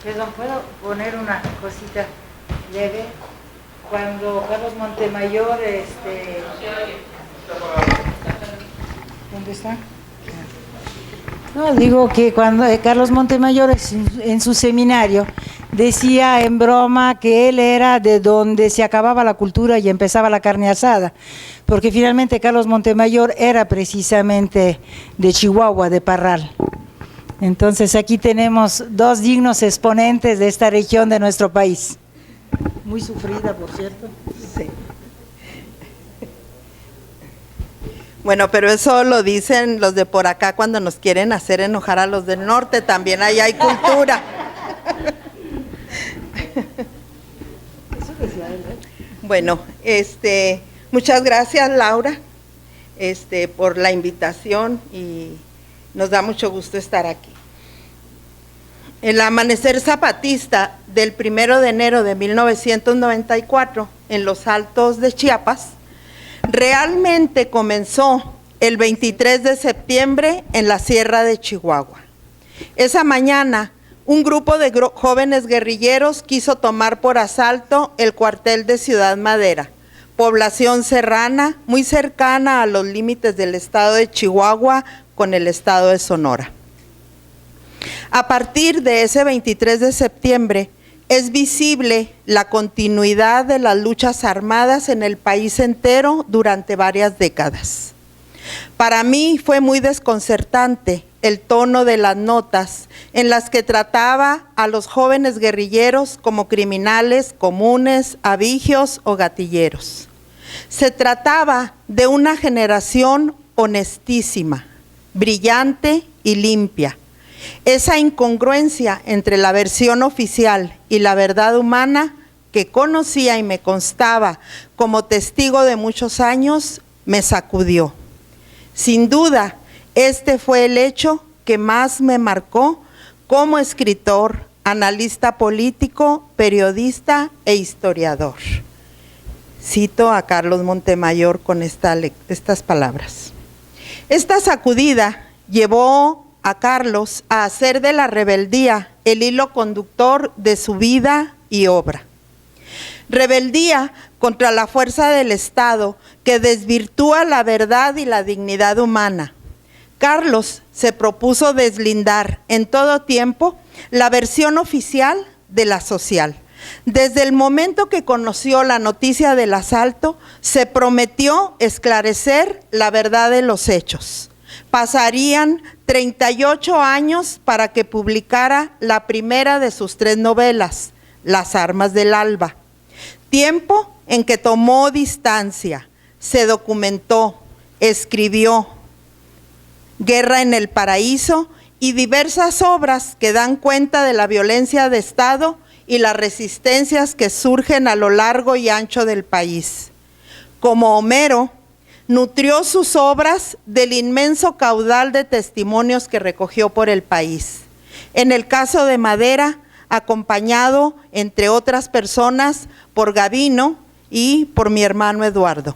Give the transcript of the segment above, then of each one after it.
Perdón, ¿puedo poner una cosita leve? Cuando Carlos Montemayor, ¿dónde está? No, digo que cuando Carlos Montemayor en su seminario decía en broma que él era de donde se acababa la cultura y empezaba la carne asada, porque finalmente Carlos Montemayor era precisamente de Chihuahua, de Parral. Entonces aquí tenemos dos dignos exponentes de esta región de nuestro país. Muy sufrida, por cierto. Sí. Bueno, pero eso lo dicen los de por acá cuando nos quieren hacer enojar a los del norte. También ahí hay cultura. Bueno, muchas gracias, Laura, por la invitación y nos da mucho gusto estar aquí. El amanecer zapatista del 1 de enero de 1994 en los Altos de Chiapas realmente comenzó el 23 de septiembre en la Sierra de Chihuahua. Esa mañana, un grupo de jóvenes guerrilleros quiso tomar por asalto el cuartel de Ciudad Madera, población serrana muy cercana a los límites del estado de Chihuahua con el estado de Sonora. A partir de ese 23 de septiembre, es visible la continuidad de las luchas armadas en el país entero durante varias décadas. Para mí fue muy desconcertante el tono de las notas en las que trataba a los jóvenes guerrilleros como criminales comunes, abigios o gatilleros. Se trataba de una generación honestísima, brillante y limpia. Esa incongruencia entre la versión oficial y la verdad humana que conocía y me constaba como testigo de muchos años, me sacudió. Sin duda, este fue el hecho que más me marcó como escritor, analista político, periodista e historiador. Cito a Carlos Montemayor con estas palabras. Esta sacudida llevó a Carlos a hacer de la rebeldía el hilo conductor de su vida y obra. Rebeldía contra la fuerza del Estado que desvirtúa la verdad y la dignidad humana. Carlos se propuso deslindar en todo tiempo la versión oficial de la social. Desde el momento que conoció la noticia del asalto, se prometió esclarecer la verdad de los hechos. Pasarían 38 años para que publicara la primera de sus 3 novelas, Las armas del alba. Tiempo en que tomó distancia, se documentó, escribió Guerra en el Paraíso y diversas obras que dan cuenta de la violencia de Estado y las resistencias que surgen a lo largo y ancho del país. Como Homero, nutrió sus obras del inmenso caudal de testimonios que recogió por el país. En el caso de Madera, acompañado, entre otras personas, por Gavino y por mi hermano Eduardo.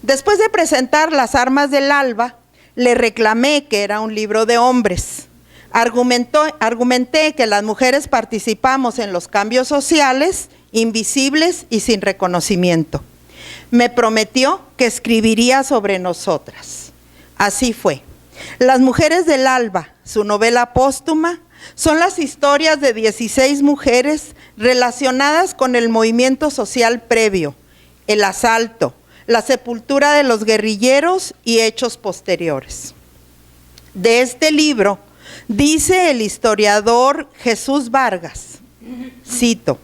Después de presentar Las armas del alba, le reclamé que era un libro de hombres. Argumenté que las mujeres participamos en los cambios sociales, invisibles y sin reconocimiento. Me prometió que escribiría sobre nosotras. Así fue. Las mujeres del alba, su novela póstuma, son las historias de 16 mujeres relacionadas con el movimiento social previo, el asalto, la sepultura de los guerrilleros y hechos posteriores. De este libro, dice el historiador Jesús Vargas, cito,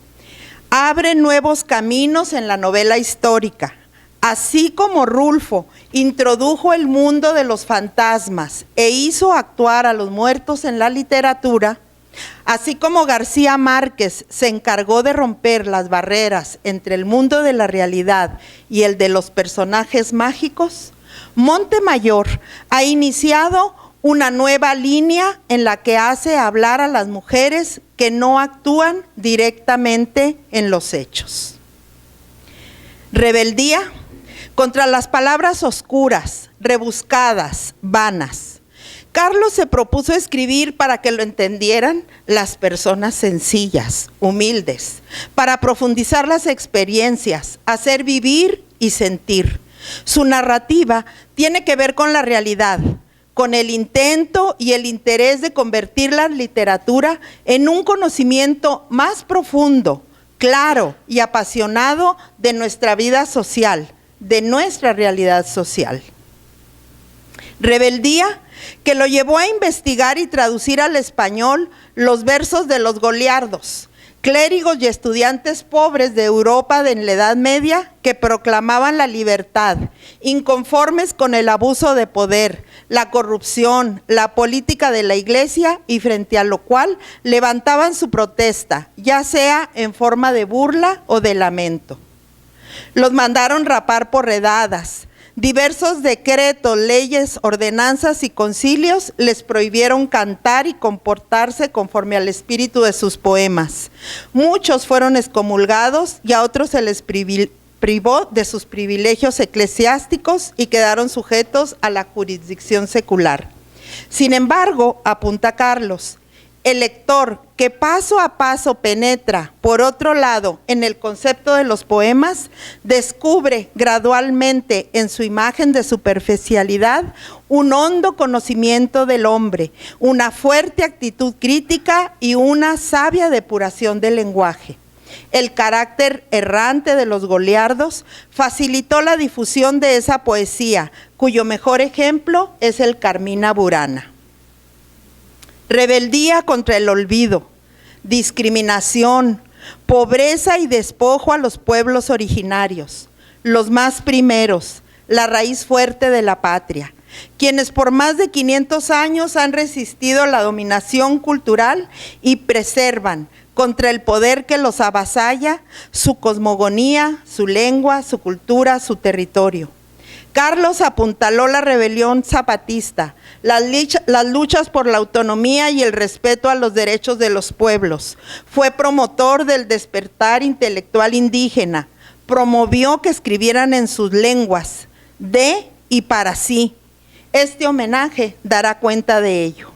abre nuevos caminos en la novela histórica. Así como Rulfo introdujo el mundo de los fantasmas e hizo actuar a los muertos en la literatura, así como García Márquez se encargó de romper las barreras entre el mundo de la realidad y el de los personajes mágicos, Montemayor ha iniciado una nueva línea en la que hace hablar a las mujeres que no actúan directamente en los hechos. Rebeldía contra las palabras oscuras, rebuscadas, vanas, Carlos se propuso escribir para que lo entendieran las personas sencillas, humildes, para profundizar las experiencias, hacer vivir y sentir. Su narrativa tiene que ver con la realidad, con el intento y el interés de convertir la literatura en un conocimiento más profundo, claro y apasionado de nuestra vida social, de nuestra realidad social. Rebeldía, que lo llevó a investigar y traducir al español los versos de los goliardos, clérigos y estudiantes pobres de Europa en la Edad Media que proclamaban la libertad, inconformes con el abuso de poder, la corrupción, la política de la Iglesia, y frente a lo cual levantaban su protesta, ya sea en forma de burla o de lamento. Los mandaron rapar por redadas. Diversos decretos, leyes, ordenanzas y concilios les prohibieron cantar y comportarse conforme al espíritu de sus poemas. Muchos fueron excomulgados y a otros se les privó de sus privilegios eclesiásticos y quedaron sujetos a la jurisdicción secular. Sin embargo, apunta Carlos, el lector que paso a paso penetra, por otro lado, en el concepto de los poemas, descubre gradualmente en su imagen de superficialidad un hondo conocimiento del hombre, una fuerte actitud crítica y una sabia depuración del lenguaje. El carácter errante de los goliardos facilitó la difusión de esa poesía, cuyo mejor ejemplo es el Carmina Burana. Rebeldía contra el olvido, discriminación, pobreza y despojo a los pueblos originarios, los más primeros, la raíz fuerte de la patria, quienes por más de 500 años han resistido la dominación cultural y preservan, contra el poder que los avasalla, su cosmogonía, su lengua, su cultura, su territorio. Carlos apuntaló la rebelión zapatista, las luchas por la autonomía y el respeto a los derechos de los pueblos. Fue promotor del despertar intelectual indígena. Promovió que escribieran en sus lenguas, de y para sí. Este homenaje dará cuenta de ello.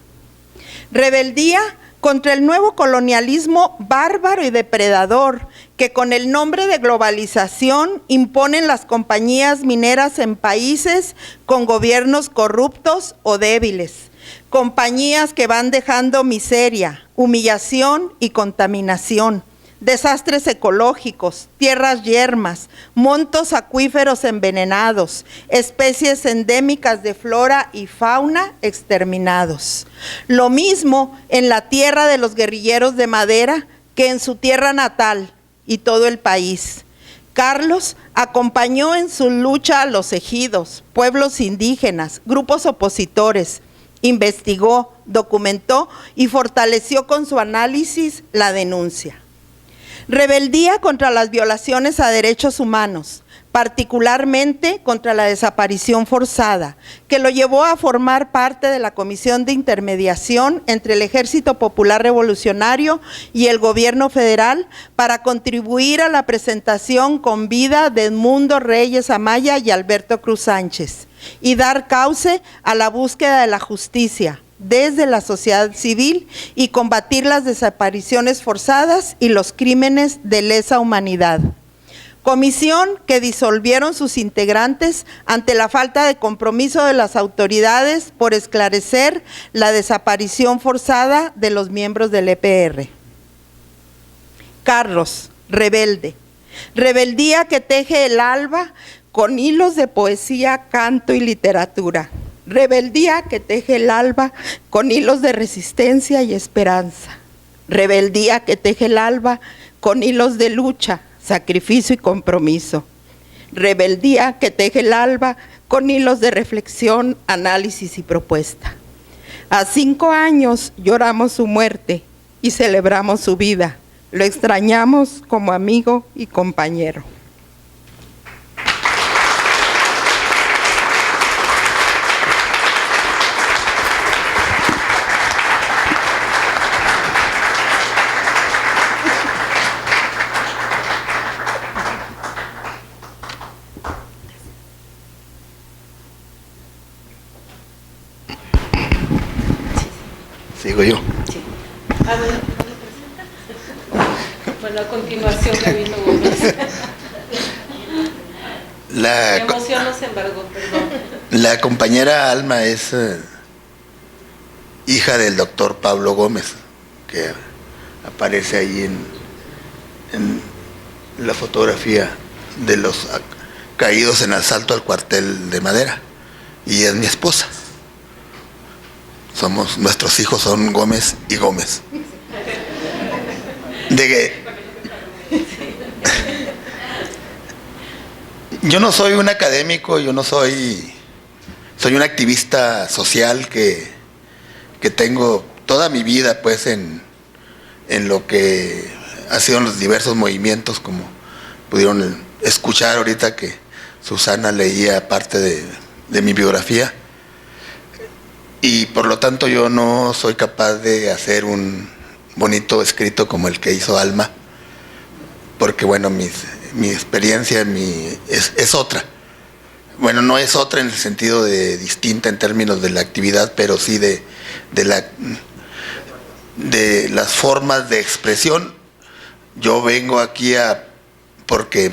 Rebeldía contra el nuevo colonialismo bárbaro y depredador que con el nombre de globalización imponen las compañías mineras en países con gobiernos corruptos o débiles, compañías que van dejando miseria, humillación y contaminación, desastres ecológicos, tierras yermas, montos acuíferos envenenados, especies endémicas de flora y fauna exterminados. Lo mismo en la tierra de los guerrilleros de Madera que en su tierra natal y todo el país. Carlos acompañó en su lucha a los ejidos, pueblos indígenas, grupos opositores, investigó, documentó y fortaleció con su análisis la denuncia. Rebeldía contra las violaciones a derechos humanos, particularmente contra la desaparición forzada, que lo llevó a formar parte de la Comisión de Intermediación entre el Ejército Popular Revolucionario y el Gobierno Federal para contribuir a la presentación con vida de Edmundo Reyes Amaya y Alberto Cruz Sánchez y dar cauce a la búsqueda de la justicia desde la sociedad civil y combatir las desapariciones forzadas y los crímenes de lesa humanidad. Comisión que disolvieron sus integrantes ante la falta de compromiso de las autoridades por esclarecer la desaparición forzada de los miembros del EPR. Carlos, rebelde. Rebeldía que teje el alba con hilos de poesía, canto y literatura. Rebeldía que teje el alba con hilos de resistencia y esperanza. Rebeldía que teje el alba con hilos de lucha, sacrificio y compromiso. Rebeldía que teje el alba con hilos de reflexión, análisis y propuesta. A 5 años lloramos su muerte y celebramos su vida. Lo extrañamos como amigo y compañero. digo yo. Sí. Bueno, bueno, a continuación, Gabino Gómez. La emoción nos embargó, perdón. La compañera Alma es hija del doctor Pablo Gómez, que aparece ahí en la fotografía de los caídos en asalto al cuartel de Madera, y es mi esposa. Nuestros hijos son Gómez y Gómez. Yo no soy un académico, soy un activista social que tengo toda mi vida pues en lo que ha sido los diversos movimientos, como pudieron escuchar ahorita que Susana leía parte de mi biografía, y por lo tanto yo no soy capaz de hacer un bonito escrito como el que hizo Alma, porque bueno, mi experiencia es otra. Bueno, no es otra en el sentido de distinta en términos de la actividad, pero sí de las formas de expresión. Yo vengo aquí porque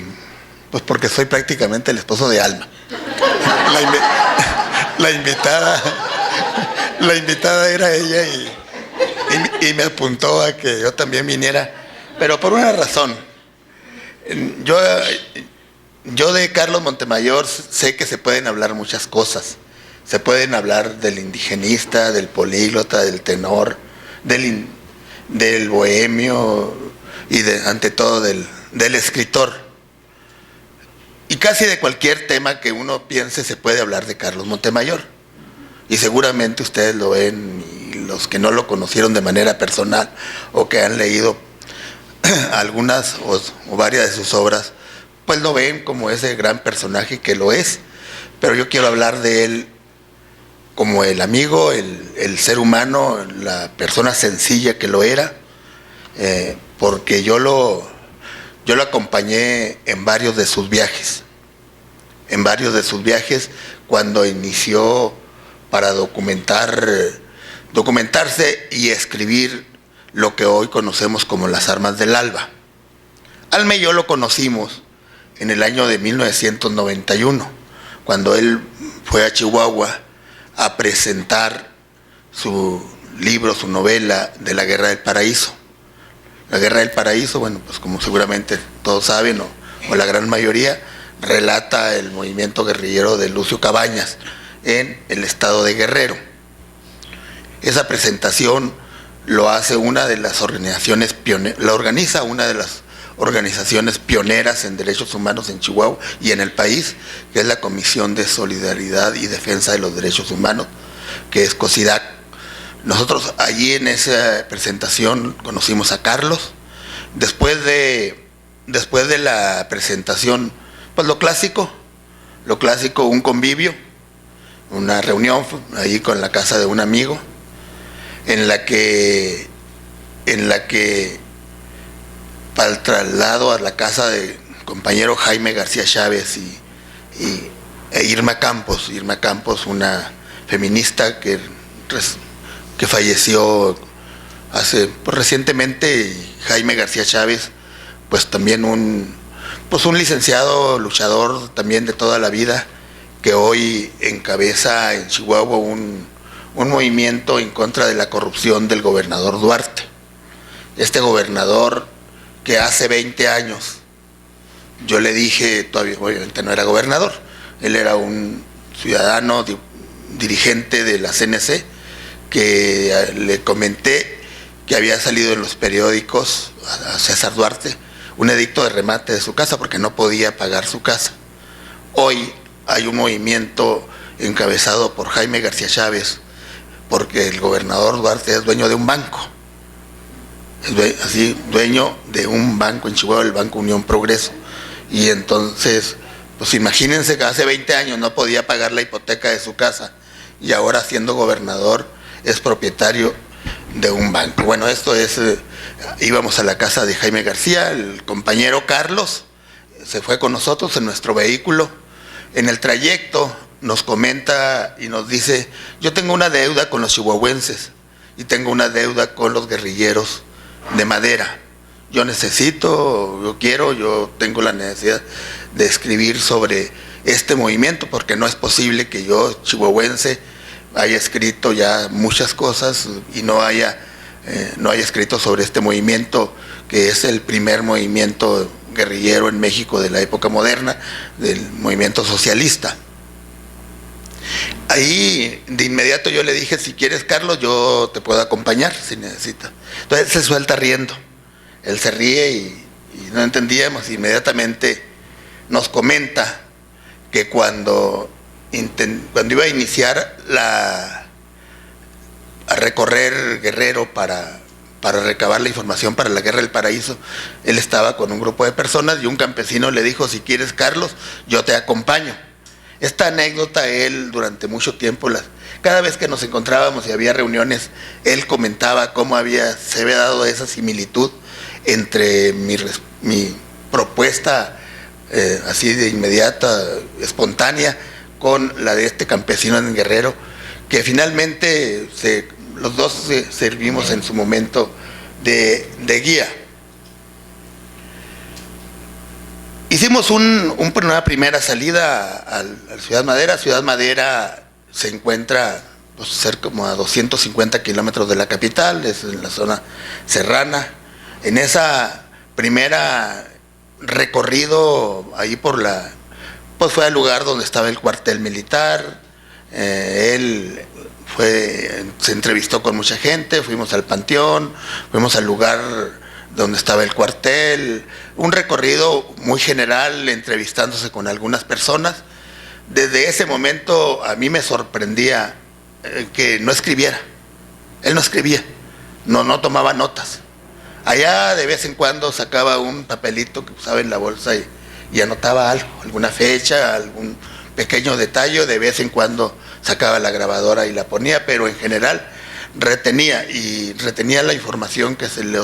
soy prácticamente el esposo de Alma. La invitada era ella y me apuntó a que yo también viniera, pero por una razón. Yo de Carlos Montemayor sé que se pueden hablar muchas cosas. Se pueden hablar del indigenista, del políglota, del tenor, del bohemio y ante todo del escritor. Y casi de cualquier tema que uno piense se puede hablar de Carlos Montemayor. Y seguramente ustedes lo ven, y los que no lo conocieron de manera personal o que han leído algunas o varias de sus obras, pues lo ven como ese gran personaje que lo es. Pero yo quiero hablar de él como el amigo, el ser humano, la persona sencilla que lo era, porque yo lo acompañé en varios de sus viajes. Cuando inició para documentarse y escribir lo que hoy conocemos como las armas del Alba. Alma y yo lo conocimos en el año de 1991, cuando él fue a Chihuahua a presentar su libro, su novela de la Guerra del Paraíso. La Guerra del Paraíso, bueno, pues como seguramente todos saben, o la gran mayoría, relata el movimiento guerrillero de Lucio Cabañas en el estado de Guerrero. Esa presentación lo hace una de las organizaciones pioneras en derechos humanos en Chihuahua y en el país, que es la Comisión de Solidaridad y Defensa de los Derechos Humanos, que es COSIDAC. Nosotros allí en esa presentación conocimos a Carlos. Después de la presentación, pues lo clásico, un convivio, una reunión ahí con la casa de un amigo, en la que para el traslado a la casa del compañero Jaime García Chávez e Irma Campos, una feminista que falleció recientemente, y Jaime García Chávez, pues también un licenciado, luchador también de toda la vida, que hoy encabeza en Chihuahua un movimiento en contra de la corrupción del gobernador Duarte. Este gobernador que hace 20 años, yo le dije, todavía obviamente no era gobernador, él era un ciudadano dirigente de la CNC, que le comenté que había salido en los periódicos a César Duarte un edicto de remate de su casa porque no podía pagar su casa. Hoy hay un movimiento encabezado por Jaime García Chávez, porque el gobernador Duarte es dueño de un banco, dueño de un banco en Chihuahua, el Banco Unión Progreso. Y entonces, pues imagínense que hace 20 años no podía pagar la hipoteca de su casa, y ahora siendo gobernador es propietario de un banco. Bueno, esto es, íbamos a la casa de Jaime García, el compañero Carlos se fue con nosotros en nuestro vehículo. En el trayecto nos comenta y nos dice: yo tengo una deuda con los chihuahuenses, y tengo una deuda con los guerrilleros de Madera. Yo tengo la necesidad de escribir sobre este movimiento, porque no es posible que yo, chihuahuense, haya escrito ya muchas cosas y no haya escrito sobre este movimiento, que es el primer movimiento guerrillero en México de la época moderna, del movimiento socialista. Ahí de inmediato yo le dije: si quieres, Carlos, yo te puedo acompañar si necesitas. Entonces él se suelta riendo, él se ríe y no entendíamos. Inmediatamente nos comenta que cuando iba a iniciar a recorrer Guerrero para recabar la información para la Guerra del Paraíso, él estaba con un grupo de personas y un campesino le dijo: si quieres, Carlos, yo te acompaño. Esta anécdota, él durante mucho tiempo, cada vez que nos encontrábamos y había reuniones, él comentaba cómo se había dado esa similitud entre mi propuesta así de inmediata, espontánea, con la de este campesino en Guerrero, que finalmente los dos servimos en su momento de guía. Hicimos una primera salida a Ciudad Madera. Ciudad Madera se encuentra cerca como a 250 kilómetros de la capital, es en la zona serrana. En esa primera recorrido ahí pues fue al lugar donde estaba el cuartel militar. Él se entrevistó con mucha gente, fuimos al panteón, fuimos al lugar donde estaba el cuartel, un recorrido muy general, entrevistándose con algunas personas. Desde ese momento a mí me sorprendía que no escribiera. Él no escribía, no tomaba notas. Allá de vez en cuando sacaba un papelito que usaba en la bolsa y anotaba algo, alguna fecha, algún pequeño detalle. De vez en cuando sacaba la grabadora y la ponía, pero en general retenía la información que se le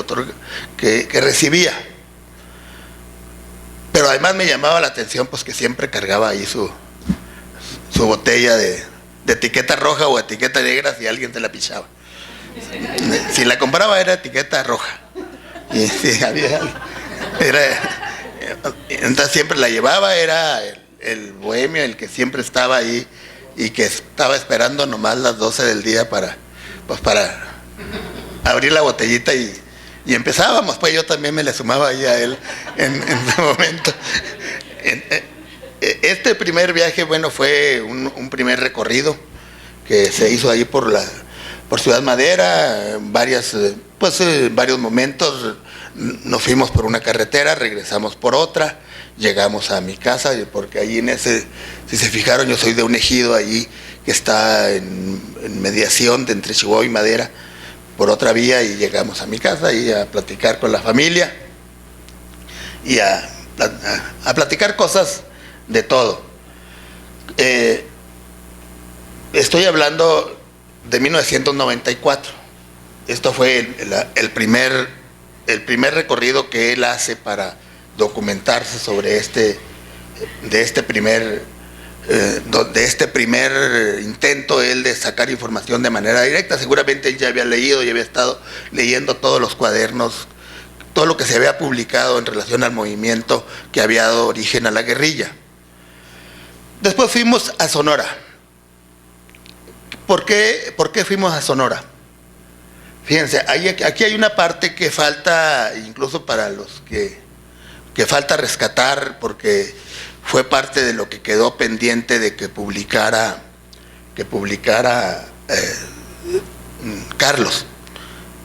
que recibía. Pero además me llamaba la atención pues que siempre cargaba ahí su botella de etiqueta roja o etiqueta negra si alguien te la pichaba. Si la compraba era etiqueta roja. Y si entonces siempre la llevaba, era el bohemio el que siempre estaba ahí y que estaba esperando nomás las 12 del día para abrir la botellita y empezábamos. Pues yo también me le sumaba ahí a él en ese momento. Este primer viaje, bueno, fue un primer recorrido que se hizo ahí por Ciudad Madera, varios momentos. Nos fuimos por una carretera, regresamos por otra, llegamos a mi casa, porque ahí si se fijaron, yo soy de un ejido allí que está en mediación de entre Chihuahua y Madera, por otra vía, y llegamos a mi casa y a platicar con la familia y a platicar cosas de todo. Estoy hablando de 1994. Esto fue el primer recorrido que él hace para documentarse sobre este primer intento él de sacar información de manera directa. Seguramente él ya había leído y había estado leyendo todos los cuadernos, todo lo que se había publicado en relación al movimiento que había dado origen a la guerrilla. Después fuimos a Sonora. ¿Por qué fuimos a Sonora? Fíjense, aquí hay una parte que falta, incluso para los que falta rescatar, porque fue parte de lo que quedó pendiente de que publicara Carlos.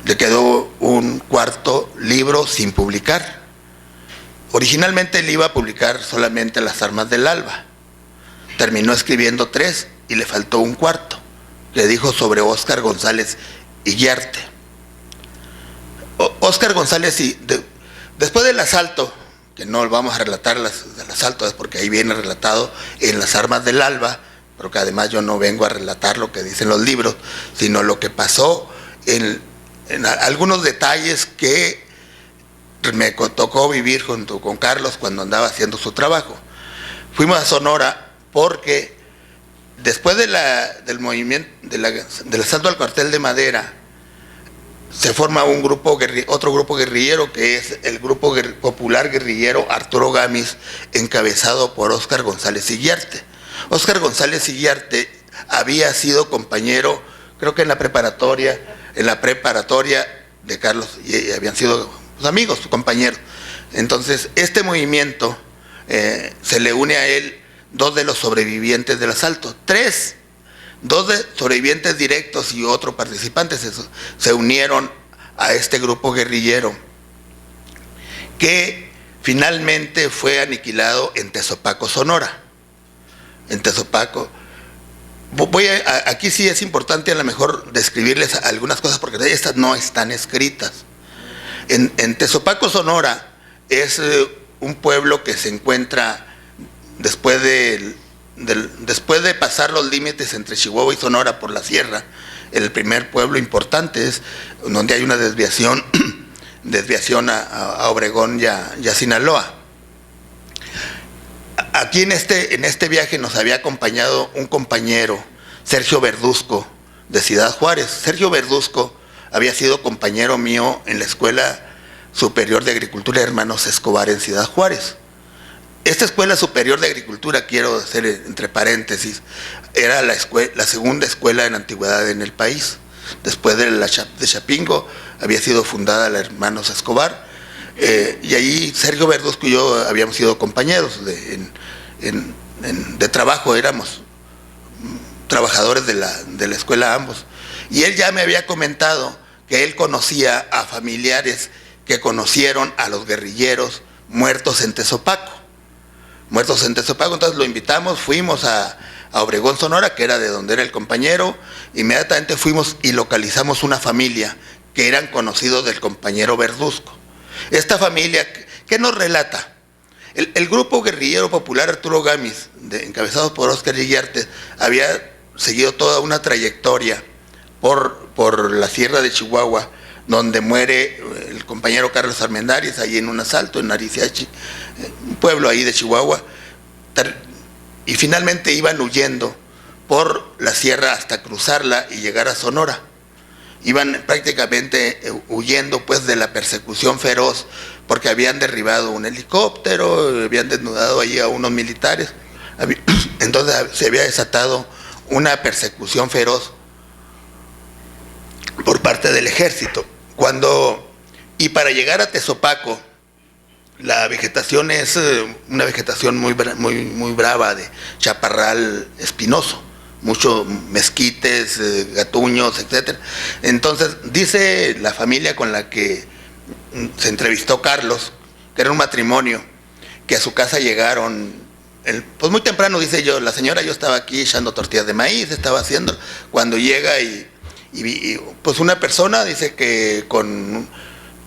Le quedó un cuarto libro sin publicar. Originalmente él iba a publicar solamente Las Armas del Alba. Terminó escribiendo 3 y le faltó un cuarto, que dijo sobre Óscar González Iriarte. Óscar González, después del asalto, que no vamos a relatar el asalto, es porque ahí viene relatado en Las Armas del Alba, pero que además yo no vengo a relatar lo que dicen los libros, sino lo que pasó en algunos detalles que me tocó vivir junto con Carlos cuando andaba haciendo su trabajo. Fuimos a Sonora porque después del movimiento, del asalto al cuartel de Madera, se forma un grupo otro grupo guerrillero, que es el Grupo Popular Guerrillero Arturo Gamis, encabezado por Óscar González Iguiarte. Óscar González Iguiarte había sido compañero, creo que en la preparatoria de Carlos, y habían sido pues, amigos, compañeros. Entonces, este movimiento se le une a él 2 de los sobrevivientes del asalto, 2 de sobrevivientes directos y otro participantes se unieron a este grupo guerrillero que finalmente fue aniquilado en Tezopaco, Sonora. En Tezopaco. Aquí sí es importante a lo mejor describirles algunas cosas porque estas no están escritas. En Tezopaco, Sonora, es un pueblo que se encuentra después de pasar los límites entre Chihuahua y Sonora por la sierra. El primer pueblo importante es donde hay una desviación a Obregón y a Sinaloa. Aquí en este viaje nos había acompañado un compañero, Sergio Verduzco, de Ciudad Juárez. Sergio Verduzco había sido compañero mío en la Escuela Superior de Agricultura Hermanos Escobar en Ciudad Juárez. Esta Escuela Superior de Agricultura, quiero hacer entre paréntesis, era la segunda escuela en antigüedad en el país. Después de Chapingo había sido fundada la Hermanos Escobar, y allí Sergio Verduzco y yo habíamos sido compañeros de trabajo, éramos trabajadores de la escuela ambos. Y él ya me había comentado que él conocía a familiares que conocieron a los guerrilleros muertos en Tezopaco. Entonces lo invitamos, fuimos a Obregón, Sonora, que era de donde era el compañero. Inmediatamente fuimos y localizamos una familia que eran conocidos del compañero Verduzco. Esta familia, ¿qué nos relata? El grupo guerrillero popular Arturo Gamis, encabezado por Óscar Iguiarte, había seguido toda una trayectoria por la sierra de Chihuahua, donde muere el compañero Carlos Armendáriz, ahí en un asalto en Ariciachi, un pueblo ahí de Chihuahua, y finalmente iban huyendo por la sierra hasta cruzarla y llegar a Sonora. Iban prácticamente huyendo pues de la persecución feroz, porque habían derribado un helicóptero, habían desnudado allí a unos militares, entonces se había desatado una persecución feroz por parte del ejército. Y para llegar a Tezopaco, la vegetación es una vegetación muy brava, de chaparral espinoso, muchos mezquites, gatuños, etc. Entonces, dice la familia con la que se entrevistó Carlos, que era un matrimonio, que a su casa llegaron, pues muy temprano, dice yo, la señora, yo estaba aquí echando tortillas de maíz, estaba haciendo, cuando llega y pues una persona, dice que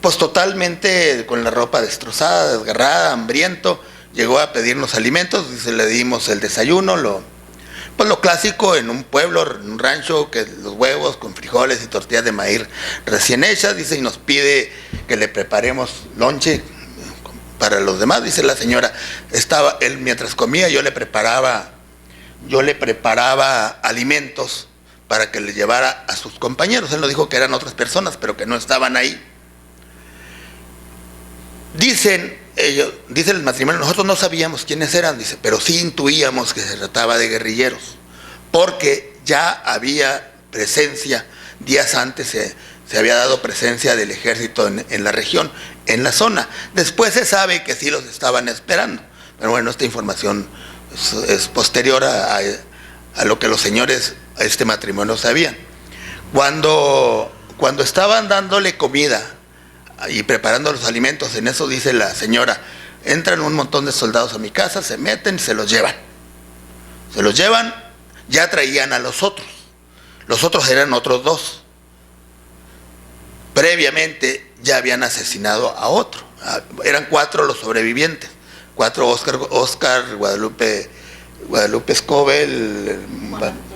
pues totalmente con la ropa destrozada, desgarrada, hambriento, llegó a pedirnos alimentos, dice, le dimos el desayuno, pues lo clásico en un pueblo, en un rancho, que los huevos con frijoles y tortillas de maíz recién hechas, dice, y nos pide que le preparemos lonche para los demás. Dice la señora, él mientras comía, yo le preparaba alimentos para que le llevara a sus compañeros. Él nos dijo que eran otras personas, pero que no estaban ahí. Dice el matrimonio, nosotros no sabíamos quiénes eran, dice, pero sí intuíamos que se trataba de guerrilleros, porque ya había presencia, días antes se había dado presencia del ejército en la región, en la zona. Después se sabe que sí los estaban esperando, pero bueno, esta información es posterior a lo que los señores a este matrimonio sabían. Cuando estaban dándole comida y preparando los alimentos, en eso dice la señora, entran un montón de soldados a mi casa, se meten y se los llevan, ya traían a los otros eran otros 2, previamente ya habían asesinado a otro, eran 4 los sobrevivientes, 4, Óscar, Guadalupe Escobar,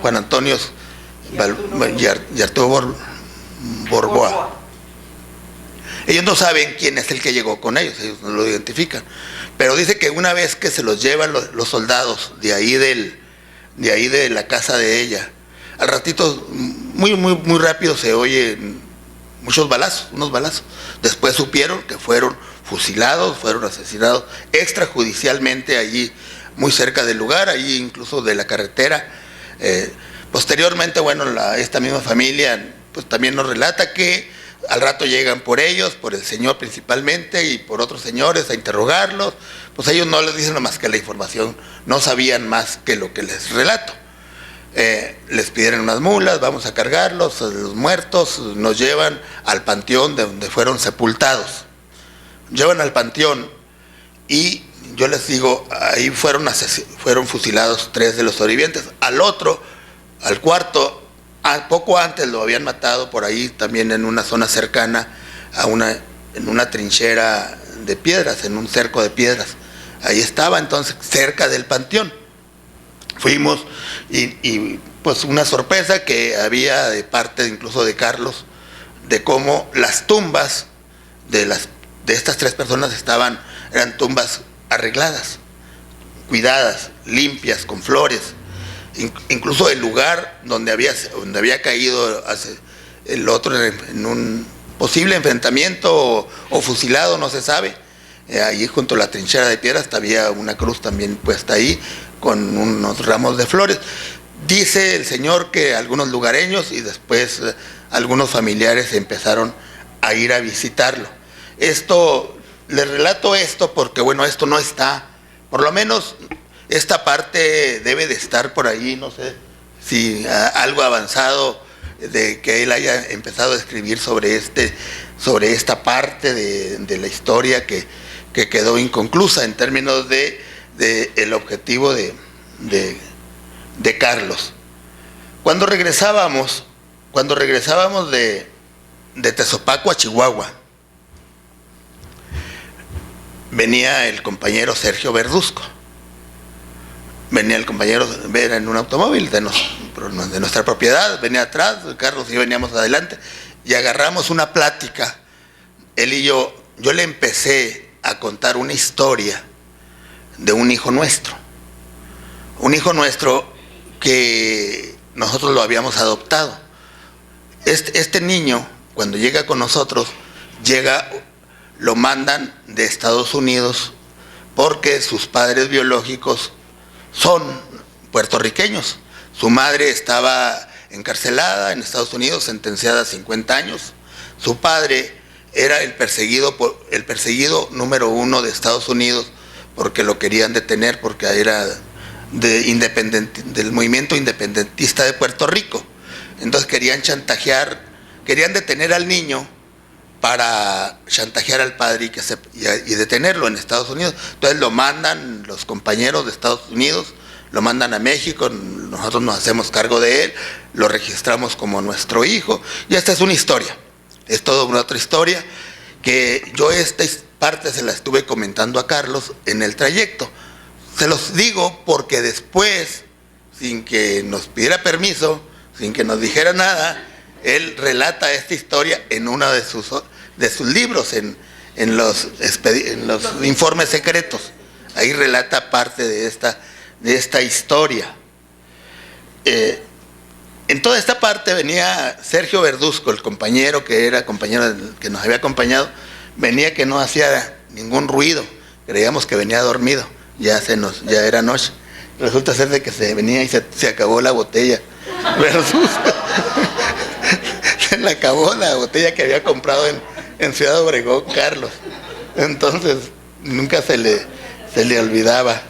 Juan Antonio y Arturo Borboa. Ellos no saben quién es el que llegó con ellos no lo identifican. Pero dice que una vez que se los llevan los soldados de ahí de la casa de ella, al ratito, muy rápido se oye muchos balazos, unos balazos. Después supieron que fueron fusilados, fueron asesinados extrajudicialmente allí, muy cerca del lugar, allí incluso de la carretera. Posteriormente, bueno, esta misma familia pues también nos relata que al rato llegan por ellos, por el señor principalmente y por otros señores a interrogarlos. Pues ellos no les dicen más que la información, no sabían más que lo que les relato. Les pidieron unas mulas, vamos a cargarlos, los muertos, nos llevan al panteón de donde fueron sepultados. Llevan al panteón y yo les digo, ahí fueron fusilados 3 de los sobrevivientes. Al cuarto, poco antes lo habían matado por ahí también en una zona cercana en una trinchera de piedras, en un cerco de piedras. Ahí estaba entonces cerca del panteón. Fuimos y pues una sorpresa que había de parte incluso de Carlos, de cómo las tumbas de estas 3 personas eran tumbas arregladas, cuidadas, limpias, con flores. Incluso el lugar donde había caído el otro en un posible enfrentamiento o fusilado, no se sabe. Allí junto a la trinchera de piedras había una cruz también puesta ahí con unos ramos de flores. Dice el señor que algunos lugareños y después algunos familiares empezaron a ir a visitarlo. Les relato esto porque, bueno, esto no está, por lo menos esta parte debe de estar por ahí, no sé si algo avanzado de que él haya empezado a escribir sobre esta parte de la historia que quedó inconclusa en términos de el objetivo de Carlos. Cuando regresábamos de Tezopaco a Chihuahua, venía el compañero Sergio Verduzco. Venía el compañero en un automóvil de nuestra propiedad, venía atrás, Carlos y yo veníamos adelante, y agarramos una plática. Él y yo le empecé a contar una historia de un hijo nuestro que nosotros lo habíamos adoptado. Este niño, cuando llega con nosotros, lo mandan de Estados Unidos porque sus padres biológicos son puertorriqueños. Su madre estaba encarcelada en Estados Unidos, sentenciada a 50 años. Su padre era el perseguido número 1 de Estados Unidos porque lo querían detener, porque era del movimiento independentista de Puerto Rico. Entonces querían detener al niño para chantajear al padre y detenerlo en Estados Unidos. Entonces lo mandan los compañeros de Estados Unidos, lo mandan a México, nosotros nos hacemos cargo de él, lo registramos como nuestro hijo, y esta es una historia, es toda una otra historia, que yo esta parte se la estuve comentando a Carlos en el trayecto. Se los digo porque después, sin que nos pidiera permiso, sin que nos dijera nada, él relata esta historia en uno de sus libros, en los informes secretos. Ahí relata parte de esta historia. En toda esta parte venía Sergio Verduzco, el compañero que nos había acompañado, venía que no hacía ningún ruido, creíamos que venía dormido, ya era noche. Resulta ser de que se venía y se acabó la botella. Verduzco se le acabó la botella que había comprado en Ciudad Obregón, Carlos. Entonces nunca se le olvidaba.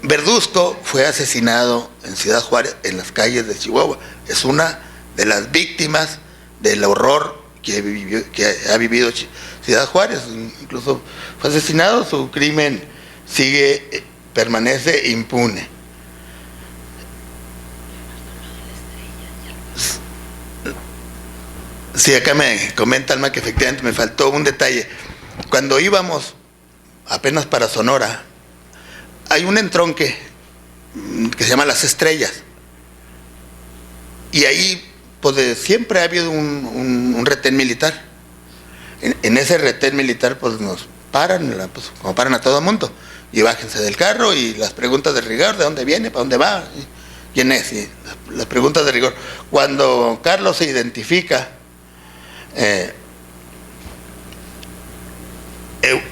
Verduzco fue asesinado en Ciudad Juárez, en las calles de Chihuahua. Es una de las víctimas del horror que ha vivido Ciudad Juárez. Incluso fue asesinado, su crimen permanece impune. Sí, acá me comenta Alma que efectivamente me faltó un detalle. Cuando íbamos apenas para Sonora, hay un entronque que se llama Las Estrellas, y ahí pues siempre ha habido un retén militar. En ese retén militar pues nos paran, como paran a todo mundo, y bájense del carro y las preguntas de rigor: ¿de dónde viene? ¿Para dónde va? ¿Quién es? Y las preguntas de rigor. Cuando Carlos se identifica,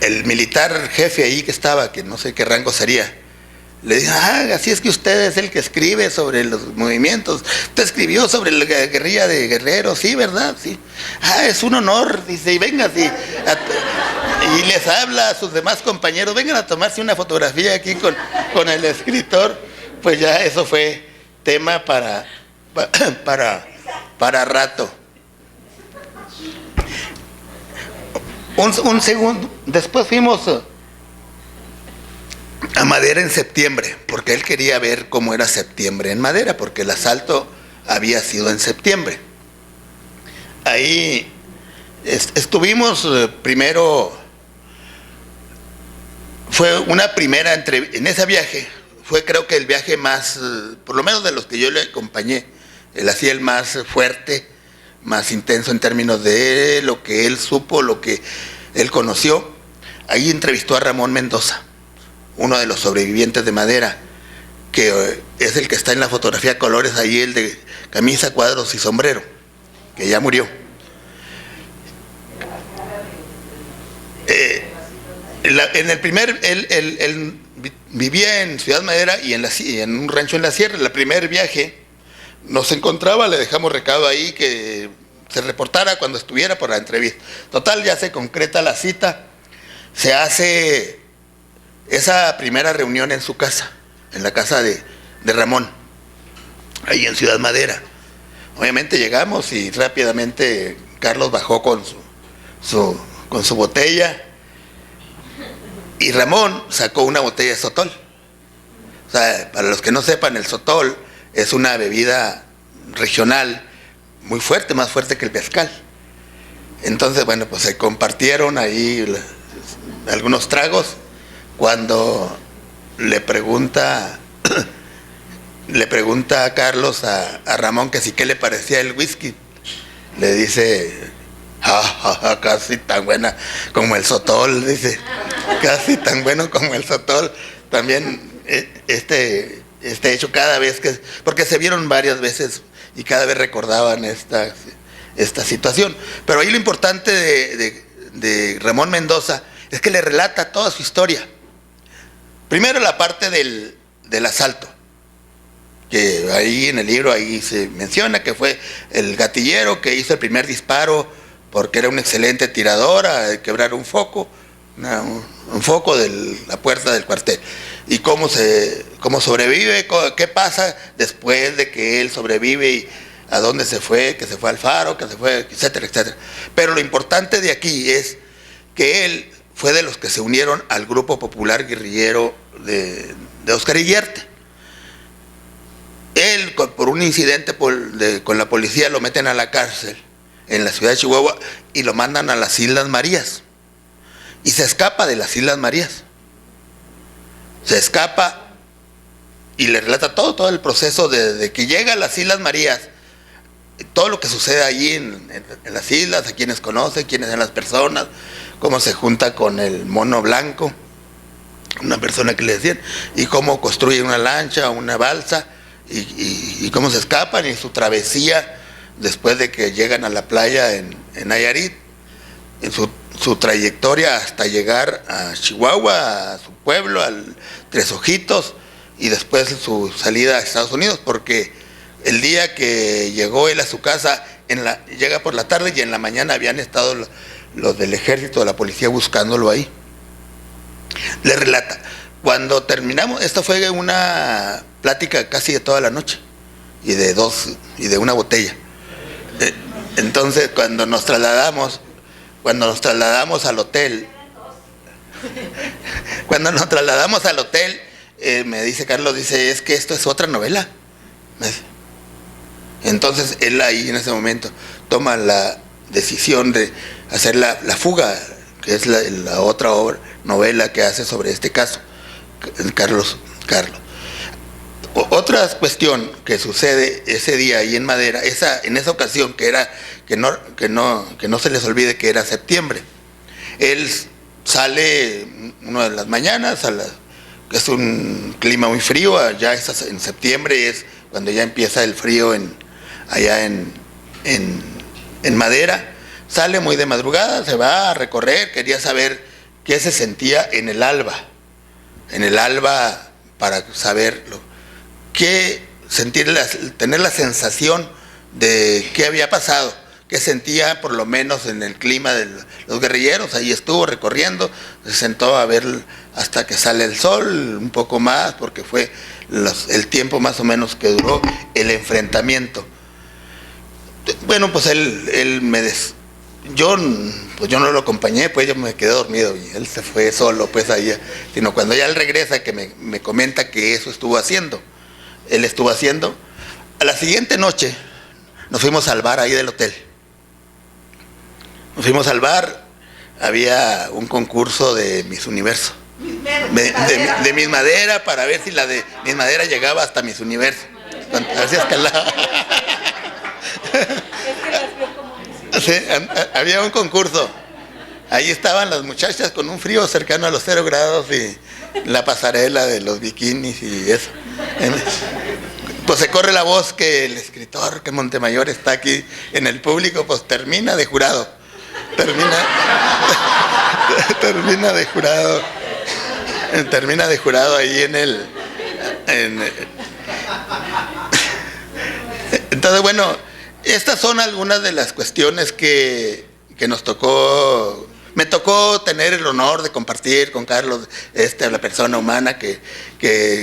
el militar jefe ahí que estaba, que no sé qué rango sería, le dijo, así es que usted es el que escribe sobre los movimientos, usted escribió sobre la guerrilla de Guerrero, sí, ¿verdad? Sí. Es un honor, dice, y venga, sí, y les habla a sus demás compañeros, vengan a tomarse una fotografía aquí con el escritor. Pues ya eso fue tema para rato. Un segundo, después fuimos a Madera en septiembre, porque él quería ver cómo era septiembre en Madera, porque el asalto había sido en septiembre. Ahí estuvimos primero, fue una primera en ese viaje, fue creo que el viaje más, por lo menos de los que yo le acompañé, él hacía el más fuerte, más intenso en términos de lo que él supo, lo que él conoció. Ahí entrevistó a Ramón Mendoza, uno de los sobrevivientes de Madera, que es el que está en la fotografía colores, ahí el de camisa, cuadros y sombrero, que ya murió. En el primer, él vivía en Ciudad Madera y en un rancho en la sierra. En el primer viaje nos encontraba, le dejamos recado ahí que se reportara cuando estuviera por la entrevista. Total, ya se concreta la cita, se hace esa primera reunión en su casa, en la casa de Ramón, ahí en Ciudad Madera. Obviamente llegamos y rápidamente Carlos bajó con su botella y Ramón sacó una botella de sotol. O sea, para los que no sepan, el sotol es una bebida regional muy fuerte, más fuerte que el mezcal. Entonces, bueno, pues se compartieron ahí algunos tragos. Cuando le pregunta a Carlos a Ramón que sí, qué le parecía el whisky, le dice, casi tan buena como el sotol, dice, casi tan bueno como el sotol. También este hecho cada vez que, porque se vieron varias veces y cada vez recordaban esta situación. Pero ahí lo importante de Ramón Mendoza es que le relata toda su historia. Primero la parte del asalto, que ahí en el libro ahí se menciona que fue el gatillero que hizo el primer disparo porque era un excelente tirador a quebrar un foco, un foco de la puerta del cuartel. Y cómo sobrevive, qué pasa después de que él sobrevive y a dónde se fue, que se fue al Faro, que se fue, etcétera, etcétera. Pero lo importante de aquí es que él fue de los que se unieron al Grupo Popular Guerrillero de Óscar Iriarte. Él, por un incidente con la policía, lo meten a la cárcel en la ciudad de Chihuahua y lo mandan a las Islas Marías. Y se escapa de las Islas Marías. Se escapa y le relata todo el proceso de que llega a las Islas Marías, todo lo que sucede allí en las islas, a quienes conoce, quiénes son las personas, cómo se junta con el mono blanco, una persona que le decían, y cómo construye una lancha, una balsa, y cómo se escapan, y su travesía después de que llegan a la playa en Nayarit, en su trayectoria hasta llegar a Chihuahua, a su pueblo, al Tres Ojitos, y después su salida a Estados Unidos, porque el día que llegó él a su casa, llega por la tarde y en la mañana habían estado los del ejército, de la policía buscándolo ahí. Le relata, cuando terminamos, esto fue una plática casi de toda la noche, y de una botella. Entonces cuando nos trasladamos al hotel, me dice Carlos, dice, es que esto es otra novela. Entonces él ahí en ese momento toma la decisión de hacer la fuga, que es la otra novela que hace sobre este caso, Carlos. Otra cuestión que sucede ese día ahí en Madera, en esa ocasión que no se les olvide que era septiembre. Él sale una de las mañanas, que es un clima muy frío, allá en septiembre es cuando ya empieza el frío allá en Madera. Sale muy de madrugada, se va a recorrer, quería saber qué se sentía en el alba para saberlo, tener la sensación de qué había pasado, qué sentía por lo menos en el clima de los guerrilleros. Ahí estuvo recorriendo, se sentó a ver hasta que sale el sol, un poco más, porque fue el tiempo más o menos que duró el enfrentamiento. Bueno, pues yo no lo acompañé, pues yo me quedé dormido y él se fue solo, pues ahí, sino cuando ya él regresa que me comenta que eso estuvo haciendo. Él estuvo haciendo. A la siguiente noche nos fuimos al bar ahí del hotel. Nos fuimos al bar, había un concurso de Miss Universo. De Miss Madera, para ver si la de Miss Madera llegaba hasta Miss Universo. A ver si escalaba. Sí, había un concurso. Ahí estaban las muchachas con un frío cercano a los 0 grados y la pasarela de los bikinis y eso. Pues se corre la voz que el escritor, que Montemayor está aquí en el público, pues termina de jurado. Termina de jurado ahí entonces, bueno, estas son algunas de las cuestiones que me tocó tener el honor de compartir con Carlos, la persona humana que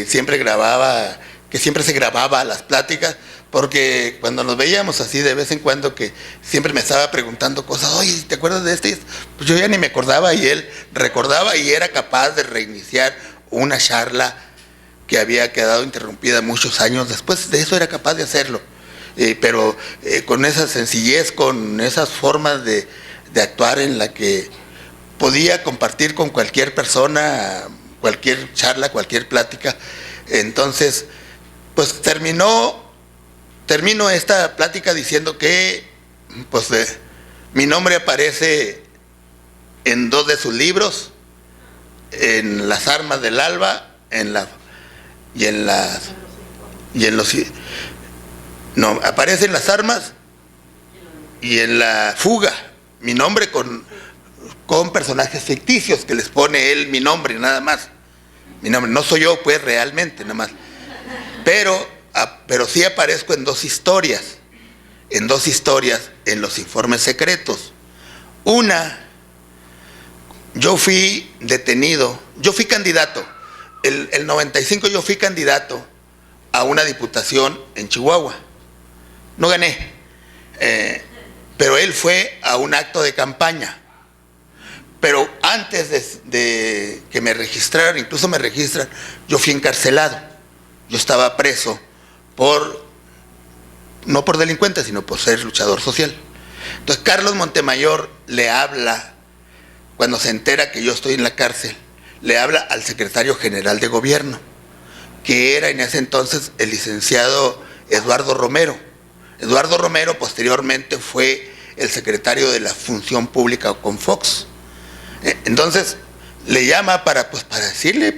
siempre se grababa las pláticas, porque cuando nos veíamos así de vez en cuando, que siempre me estaba preguntando cosas, oye, ¿te acuerdas de este? Pues yo ya ni me acordaba y él recordaba y era capaz de reiniciar una charla que había quedado interrumpida muchos años después. De eso era capaz de hacerlo, pero con esa sencillez, con esas formas de actuar en la que podía compartir con cualquier persona, cualquier charla, cualquier plática. Entonces, pues termino esta plática diciendo que pues mi nombre aparece en 2 de sus libros, en Las armas del alba, aparece en Las armas y en La fuga, mi nombre con personajes ficticios que les pone él mi nombre, nada más. Mi nombre, no soy yo pues realmente, nada más. Pero sí aparezco en 2 historias, en los informes secretos. Una, yo fui detenido, yo fui candidato, el 95 yo fui candidato a una diputación en Chihuahua. No gané, pero él fue a un acto de campaña. Pero antes de que me registraran, incluso me registran, yo fui encarcelado. Yo estaba preso no por delincuente, sino por ser luchador social. Entonces Carlos Montemayor le habla, cuando se entera que yo estoy en la cárcel, le habla al secretario general de gobierno, que era en ese entonces el licenciado Eduardo Romero. Eduardo Romero posteriormente fue el secretario de la Función Pública con Fox. Entonces le llama para decirle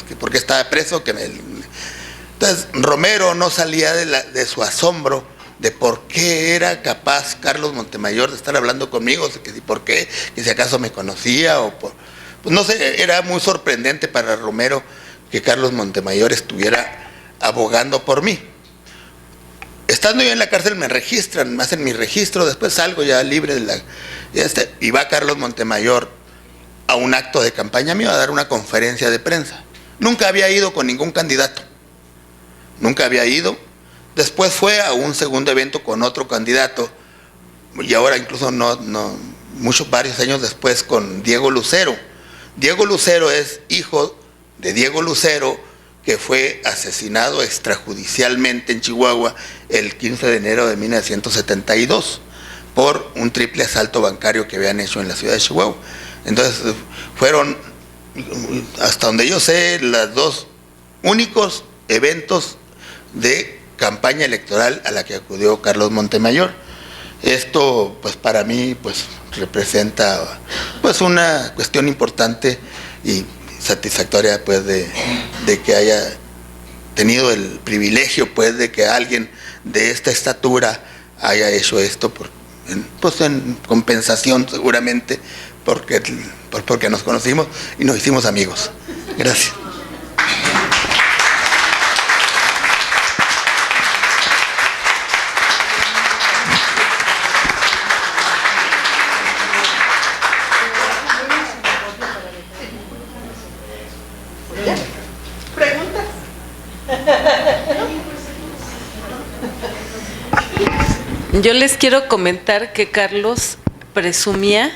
que porque estaba preso, Entonces Romero no salía de su asombro de por qué era capaz Carlos Montemayor de estar hablando conmigo, por qué, que si acaso me conocía pues no sé, era muy sorprendente para Romero que Carlos Montemayor estuviera abogando por mí. Estando yo en la cárcel me registran, me hacen mi registro, después salgo ya libre y va Carlos Montemayor a un acto de campaña mío a dar una conferencia de prensa. Nunca había ido con ningún candidato, nunca había ido. Después fue a un segundo evento con otro candidato, y ahora incluso varios años después con Diego Lucero. Diego Lucero es hijo de Diego Lucero, que fue asesinado extrajudicialmente en Chihuahua el 15 de enero de 1972 por un triple asalto bancario que habían hecho en la ciudad de Chihuahua. Entonces fueron, hasta donde yo sé, los 2 únicos eventos de campaña electoral a la que acudió Carlos Montemayor. Esto pues para mí pues representa pues una cuestión importante y satisfactoria pues de que haya tenido el privilegio pues de que alguien de esta estatura haya hecho esto pues en compensación seguramente, porque nos conocimos y nos hicimos amigos. Gracias. ¿Preguntas? Yo les quiero comentar que Carlos presumía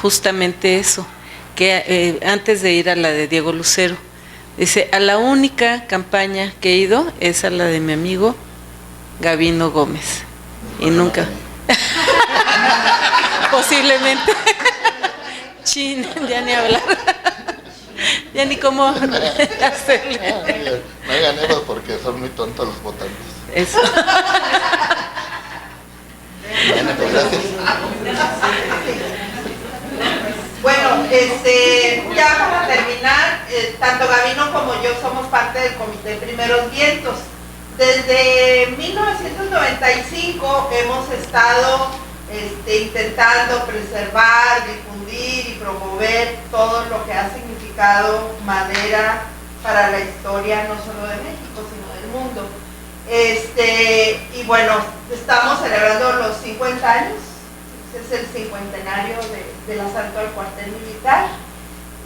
justamente eso, que antes de ir a la de Diego Lucero, dice, a la única campaña que he ido es a la de mi amigo Gabino Gómez. Y nunca. Posiblemente. Chin, ya ni hablar. Ya ni cómo hacerle. No ganemos porque son muy tontos los votantes. Eso. Bueno, pues gracias. Bueno, ya para terminar, tanto Gabino como yo somos parte del Comité Primeros Vientos. Desde 1995 hemos estado intentando preservar, difundir y promover todo lo que ha significado madera para la historia no solo de México, sino del mundo. Y bueno, estamos celebrando los 50 años, es el cincuentenario del asalto al cuartel militar,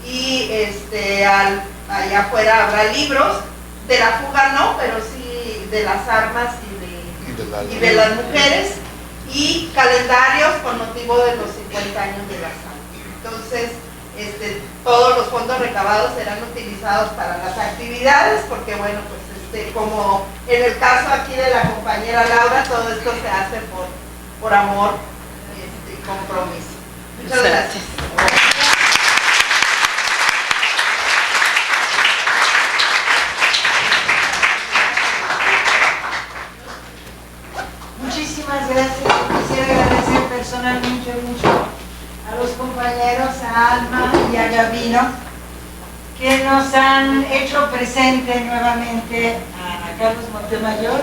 y allá afuera habrá libros, de la fuga no, pero sí de las armas y de las mujeres, y calendarios con motivo de los 50 años del asalto. Entonces, todos los fondos recabados serán utilizados para las actividades, porque bueno, pues como en el caso aquí de la compañera Laura, todo esto se hace por amor y compromiso. Muchas gracias. Muchísimas gracias. Quisiera agradecer personalmente mucho a los compañeros, a Alma y a Gabino, que nos han hecho presente nuevamente a Carlos Montemayor.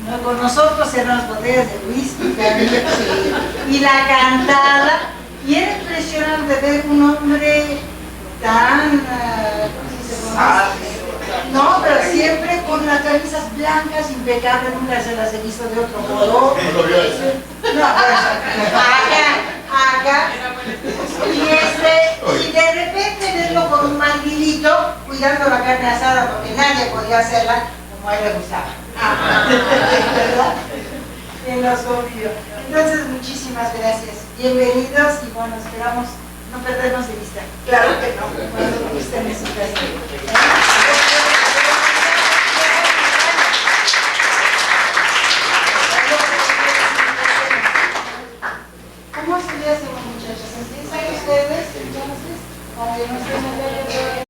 No, con nosotros eran las botellas de whisky y la cantada. Y era impresionante ver un hombre tan... ¿cómo se dice? No, pero siempre con las camisas blancas, impecables, nunca se las he visto de otro color. No, pues, acá. Y de repente verlo con un mandilito, cuidando la carne asada, porque nadie podía hacerla como a él le gustaba. ¿Verdad? En los convivios. Entonces, muchísimas gracias. Bienvenidos y bueno, esperamos no perdernos de vista. Claro que no. Cuando gusten en su casa. ¿Cómo se le hace, muchachos? ¿Empiezan ustedes entonces? Aunque no estén en el